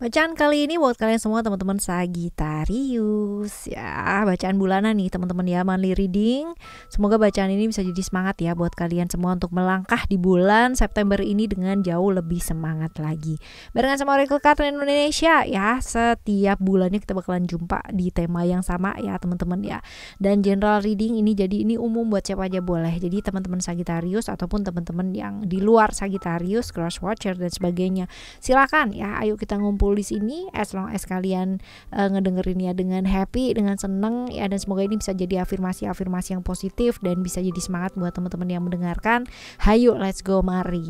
Bacaan kali ini buat kalian semua teman-teman Sagittarius ya, bacaan bulanan nih teman-teman ya, monthly reading. Semoga bacaan ini bisa jadi semangat ya buat kalian semua untuk melangkah di bulan September ini dengan jauh lebih semangat lagi. Barengan sama Oracle Card Indonesia ya, setiap bulannya kita bakalan jumpa di tema yang sama ya teman-teman ya. Dan general reading ini jadi ini umum buat siapa aja boleh. Jadi teman-teman Sagittarius ataupun teman-teman yang di luar Sagittarius, cross watcher dan sebagainya, silakan ya, ayo kita ngumpul di sini as long as kalian ngedengerinnya dengan happy, dengan seneng ya, dan semoga ini bisa jadi afirmasi yang positif dan bisa jadi semangat buat teman-teman yang mendengarkan. Hayo let's go, mari.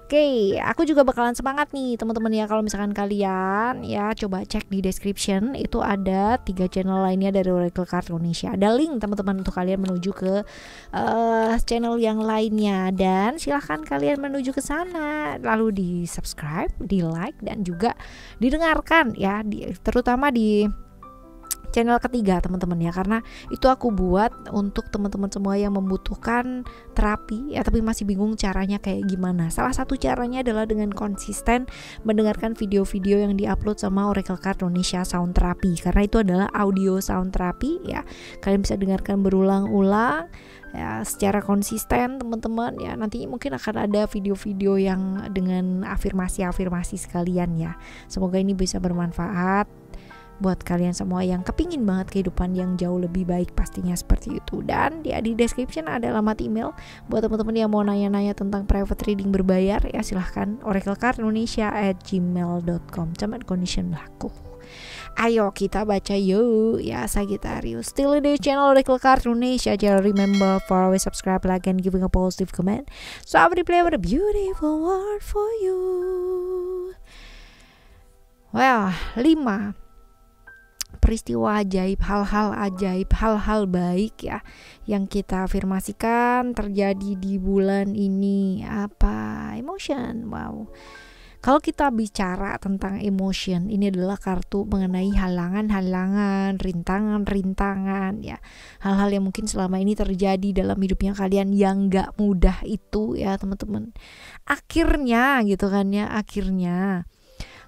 Oke, aku juga bakalan semangat nih teman-teman ya, kalau misalkan kalian ya coba cek di description, itu ada 3 channel lainnya dari Oracle Card Indonesia. Ada link teman-teman untuk kalian menuju ke channel yang lainnya, dan silahkan kalian menuju ke sana lalu di subscribe, di like, dan juga didengarkan ya, terutama di channel ketiga teman-teman ya, karena itu aku buat untuk teman-teman semua yang membutuhkan terapi ya tapi masih bingung caranya kayak gimana. Salah satu caranya adalah dengan konsisten mendengarkan video-video yang diupload sama Oracle Card Indonesia Sound Therapy, karena itu adalah audio sound therapy ya. Kalian bisa dengarkan berulang-ulang ya secara konsisten teman-teman ya. Nanti mungkin akan ada video-video yang dengan afirmasi sekalian ya. Semoga ini bisa bermanfaat buat kalian semua yang kepingin banget kehidupan yang jauh lebih baik, pastinya seperti itu. Dan di description ada alamat email buat teman-teman yang mau nanya-nanya tentang private reading berbayar ya, silahkan oraclecardindonesia@gmail.com. Term and condition berlaku. Ayo kita baca yuk ya Sagittarius. Still in the channel Oracle Card Indonesia. Just remember for always subscribe, like, and giving a positive comment. So I will play with a beautiful word for you. Well, 5 peristiwa ajaib, hal-hal ajaib, hal-hal baik ya yang kita afirmasikan terjadi di bulan ini. Apa? Emotion. Wow. Kalau kita bicara tentang emotion, ini adalah kartu mengenai halangan-halangan, rintangan-rintangan ya. Hal-hal yang mungkin selama ini terjadi dalam hidupnya kalian yang gak mudah itu ya teman-teman. Akhirnya gitu kan ya, akhirnya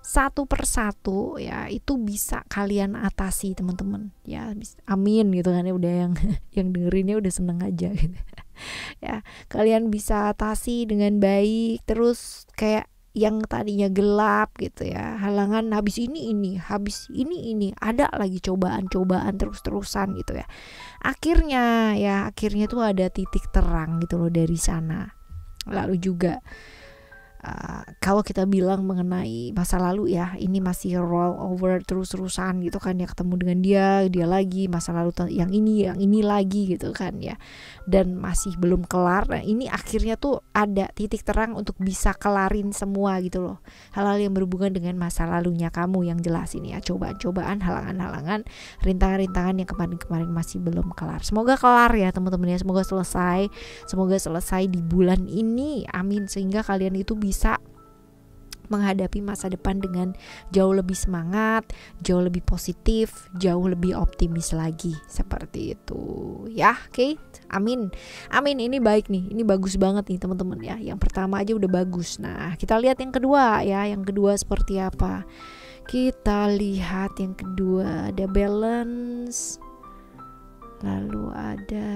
satu persatu ya itu bisa kalian atasi teman-teman ya. Amin gitu kan ya, udah yang dengerinnya udah seneng aja gitu. Ya, kalian bisa atasi dengan baik. Terus kayak yang tadinya gelap gitu ya, halangan habis ini, habis ini ada lagi cobaan-cobaan terus-terusan gitu ya. Akhirnya tuh ada titik terang gitu loh dari sana. Lalu juga kalau kita bilang mengenai masa lalu ya, ini masih roll over terus-terusan gitu kan ya, ketemu dengan dia lagi, masa lalu yang ini lagi gitu kan ya, dan masih belum kelar. Nah ini akhirnya tuh ada titik terang untuk bisa kelarin semua gitu loh, hal-hal yang berhubungan dengan masa lalunya kamu yang jelas ini ya, cobaan-cobaan, halangan-halangan, rintangan-rintangan yang kemarin-kemarin masih belum kelar. Semoga kelar ya teman-teman ya, semoga selesai di bulan ini, amin, sehingga kalian itu bisa menghadapi masa depan dengan jauh lebih semangat, jauh lebih positif, jauh lebih optimis lagi, seperti itu ya. Oke, amin, ini baik nih, ini bagus banget nih teman-teman ya. Yang pertama aja udah bagus. Nah kita lihat yang kedua ya, yang kedua seperti apa. Kita lihat yang kedua, ada balance, lalu ada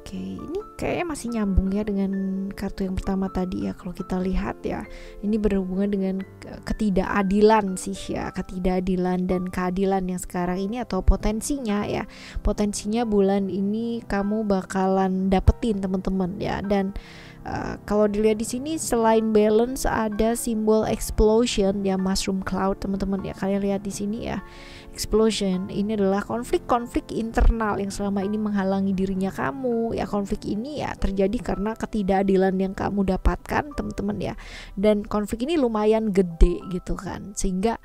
Oke, ini kayaknya masih nyambung ya dengan kartu yang pertama tadi ya. Kalau kita lihat ya, ini berhubungan dengan ketidakadilan sih ya, ketidakadilan dan keadilan yang sekarang ini, atau potensinya ya. Potensinya bulan ini kamu bakalan dapetin teman-teman ya. Dan kalau dilihat di sini selain balance ada simbol explosion ya, mushroom cloud teman-teman ya. Kalian lihat di sini ya. Explosion ini adalah konflik-konflik internal yang selama ini menghalangi dirinya kamu ya. Konflik ini ya terjadi karena ketidakadilan yang kamu dapatkan teman-teman ya, dan konflik ini lumayan gede gitu kan, sehingga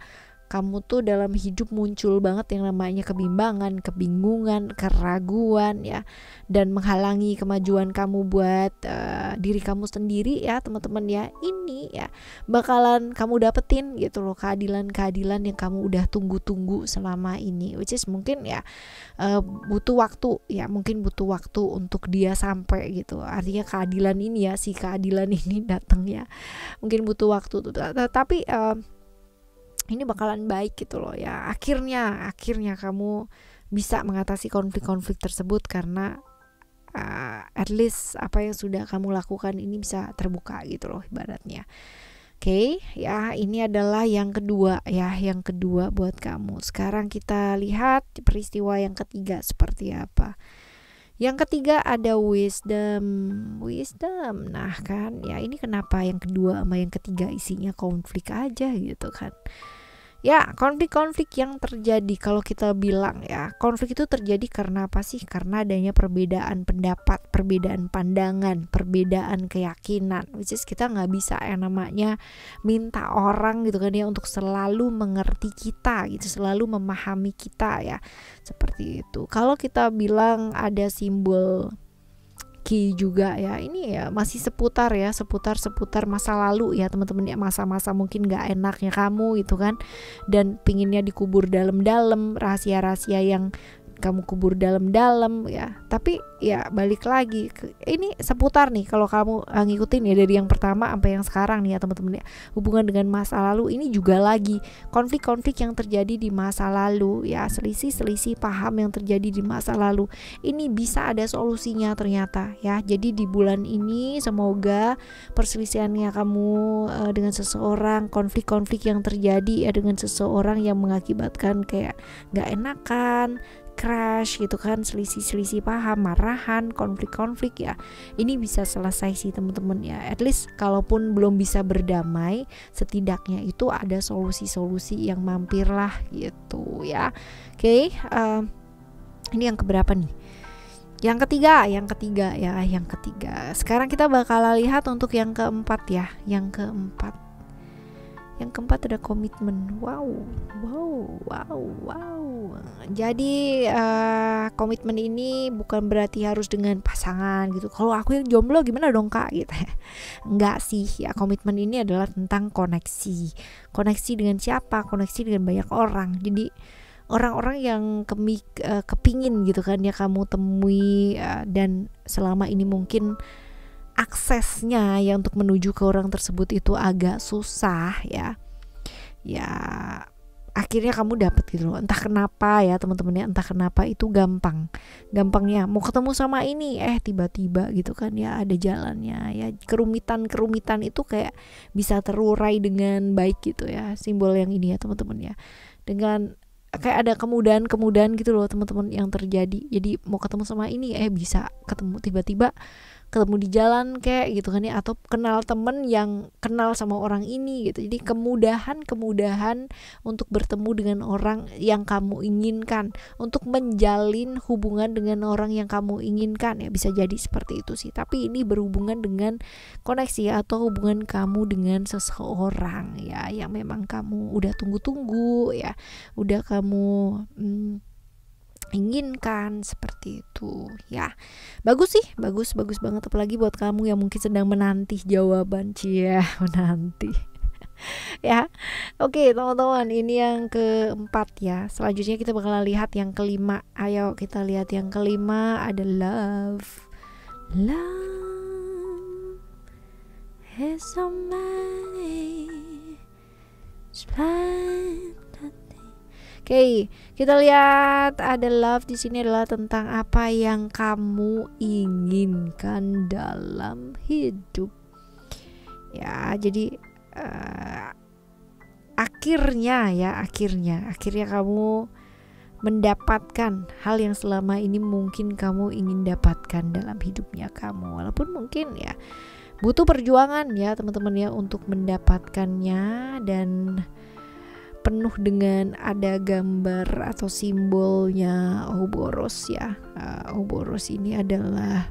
kamu tuh dalam hidup muncul banget yang namanya kebimbangan, kebingungan, keraguan ya, dan menghalangi kemajuan kamu buat diri kamu sendiri ya teman-teman ya. Ini ya bakalan kamu dapetin gitu loh, keadilan-keadilan yang kamu udah tunggu-tunggu selama ini, which is mungkin ya butuh waktu ya, mungkin butuh waktu untuk dia sampai gitu. Artinya keadilan ini ya, si keadilan ini datang ya, mungkin butuh waktu tuh, tapi ini bakalan baik gitu loh ya. Akhirnya kamu bisa mengatasi konflik-konflik tersebut karena at least apa yang sudah kamu lakukan ini bisa terbuka gitu loh ibaratnya. Oke, ya ini adalah yang kedua ya, yang kedua buat kamu. Sekarang kita lihat peristiwa yang ketiga seperti apa. Yang ketiga ada wisdom. Nah kan ya, ini kenapa yang kedua sama yang ketiga isinya konflik aja gitu kan. Ya, konflik-konflik yang terjadi, kalau kita bilang ya, konflik itu terjadi karena apa sih? Karena adanya perbedaan pendapat, perbedaan pandangan, perbedaan keyakinan. Which is kita nggak bisa yang namanya minta orang gitu kan ya untuk selalu mengerti kita gitu, selalu memahami kita ya. Seperti itu. Kalau kita bilang ada simbol Ki juga ya, ini ya masih seputar masa lalu ya teman-teman ya, masa-masa mungkin gak enaknya kamu gitu kan, dan pinginnya dikubur dalam-dalam, rahasia-rahasia yang kamu kubur dalam-dalam ya. Tapi ya balik lagi ini seputar nih, kalau kamu ngikutin ya dari yang pertama sampai yang sekarang nih ya teman-teman ya, hubungan dengan masa lalu ini juga lagi konflik-konflik yang terjadi di masa lalu ya, selisih paham yang terjadi di masa lalu ini bisa ada solusinya ternyata ya. Jadi di bulan ini semoga perselisihannya kamu dengan seseorang, konflik-konflik yang terjadi ya dengan seseorang yang mengakibatkan kayak gak enakan, crash gitu kan, selisih paham, marahan, konflik ya, ini bisa selesai sih teman-teman ya. At least kalaupun belum bisa berdamai, setidaknya itu ada solusi-solusi yang mampir lah gitu ya. Oke, ini yang keberapa nih? Yang ketiga. Sekarang kita bakal lihat untuk yang keempat ya. Yang keempat ada komitmen. Wow. Jadi komitmen ini bukan berarti harus dengan pasangan gitu. Kalau aku yang jomblo gimana dong kak gitu. Enggak sih ya, komitmen ini adalah tentang koneksi. Koneksi dengan siapa? Koneksi dengan banyak orang. Jadi orang-orang yang kepingin gitu kan ya kamu temui, dan selama ini mungkin aksesnya ya untuk menuju ke orang tersebut itu agak susah ya. Akhirnya kamu dapat gitu loh. Entah kenapa ya teman-teman ya, entah kenapa itu gampangnya mau ketemu sama ini, tiba-tiba gitu kan ya ada jalannya ya. Kerumitan itu kayak bisa terurai dengan baik gitu ya, simbol yang ini ya teman-teman ya. Dengan kayak ada kemudahan gitu loh teman-teman yang terjadi. Jadi mau ketemu sama ini bisa ketemu tiba-tiba, ketemu di jalan kayak gitu kan ya, atau kenal temen yang kenal sama orang ini gitu. Jadi kemudahan untuk bertemu dengan orang yang kamu inginkan, untuk menjalin hubungan dengan orang yang kamu inginkan ya, bisa jadi seperti itu sih. Tapi ini berhubungan dengan koneksi atau hubungan kamu dengan seseorang ya, yang memang kamu udah tunggu-tunggu ya, udah kamu inginkan, seperti itu ya. Bagus banget, apalagi buat kamu yang mungkin sedang menanti jawaban menanti ya. Oke teman-teman, ini yang keempat ya. Selanjutnya kita bakal lihat yang kelima. Ayo kita lihat yang kelima, ada love has so many Oke, kita lihat ada love di sini adalah tentang apa yang kamu inginkan dalam hidup. Ya, jadi akhirnya kamu mendapatkan hal yang selama ini mungkin kamu ingin dapatkan dalam hidupnya kamu. Walaupun mungkin ya butuh perjuangan ya teman-teman ya untuk mendapatkannya, dan penuh dengan ada gambar atau simbolnya Ouroboros ya. Ouroboros ini adalah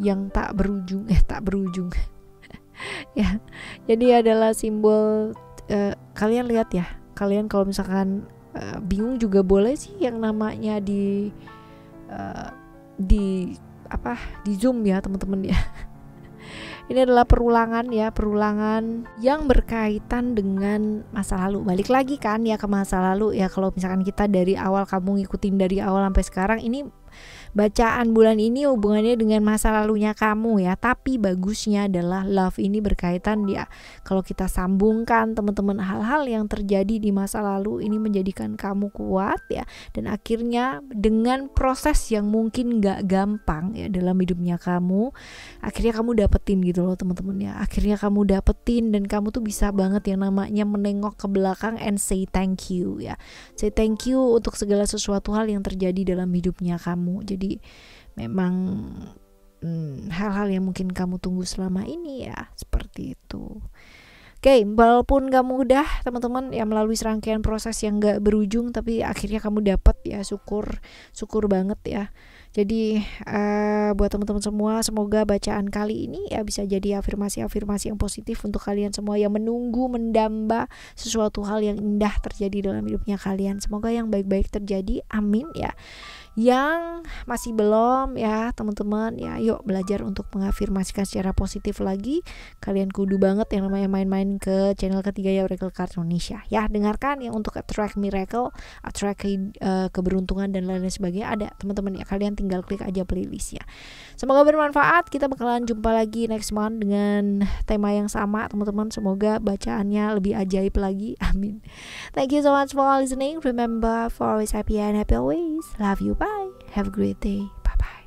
yang tak berujung ya. Jadi adalah simbol, kalian lihat ya, kalian kalau misalkan bingung juga boleh sih yang namanya di Zoom ya teman-teman ya. Ini adalah perulangan yang berkaitan dengan masa lalu. Balik lagi kan ya ke masa lalu ya, kalau misalkan kita dari awal, kamu ngikutin dari awal sampai sekarang, ini bacaan bulan ini hubungannya dengan masa lalunya kamu ya. Tapi bagusnya adalah love ini berkaitan dia, kalau kita sambungkan teman-teman, hal-hal yang terjadi di masa lalu ini menjadikan kamu kuat ya. Dan akhirnya dengan proses yang mungkin gak gampang ya dalam hidupnya kamu, akhirnya kamu dapetin gitu loh teman-teman ya. Akhirnya kamu dapetin dan kamu tuh bisa banget yang namanya menengok ke belakang and say thank you ya. Say thank you untuk segala sesuatu hal yang terjadi dalam hidupnya kamu. Jadi memang hal-hal yang mungkin kamu tunggu selama ini ya, seperti itu. Oke, walaupun kamu udah teman-teman ya melalui serangkaian proses yang gak berujung, tapi akhirnya kamu dapat ya, syukur banget ya. Jadi buat teman-teman semua, semoga bacaan kali ini ya bisa jadi afirmasi-afirmasi yang positif untuk kalian semua yang menunggu mendamba sesuatu hal yang indah terjadi dalam hidupnya kalian. Semoga yang baik-baik terjadi, amin ya. Yang masih belum ya teman-teman ya, yuk belajar untuk mengafirmasikan secara positif lagi. Kalian kudu banget yang namanya main-main ke channel ketiga ya, Oracle Card Indonesia ya. Dengarkan yang untuk attract miracle, attract keberuntungan dan lain-lain sebagainya, ada teman-teman ya. Kalian tinggal klik aja playlistnya. Semoga bermanfaat. Kita bakalan jumpa lagi next month dengan tema yang sama teman-teman. Semoga bacaannya lebih ajaib lagi, amin. Thank you so much for listening. Remember, for always happy and happy always. Love you, bye. Have a great day. Bye bye.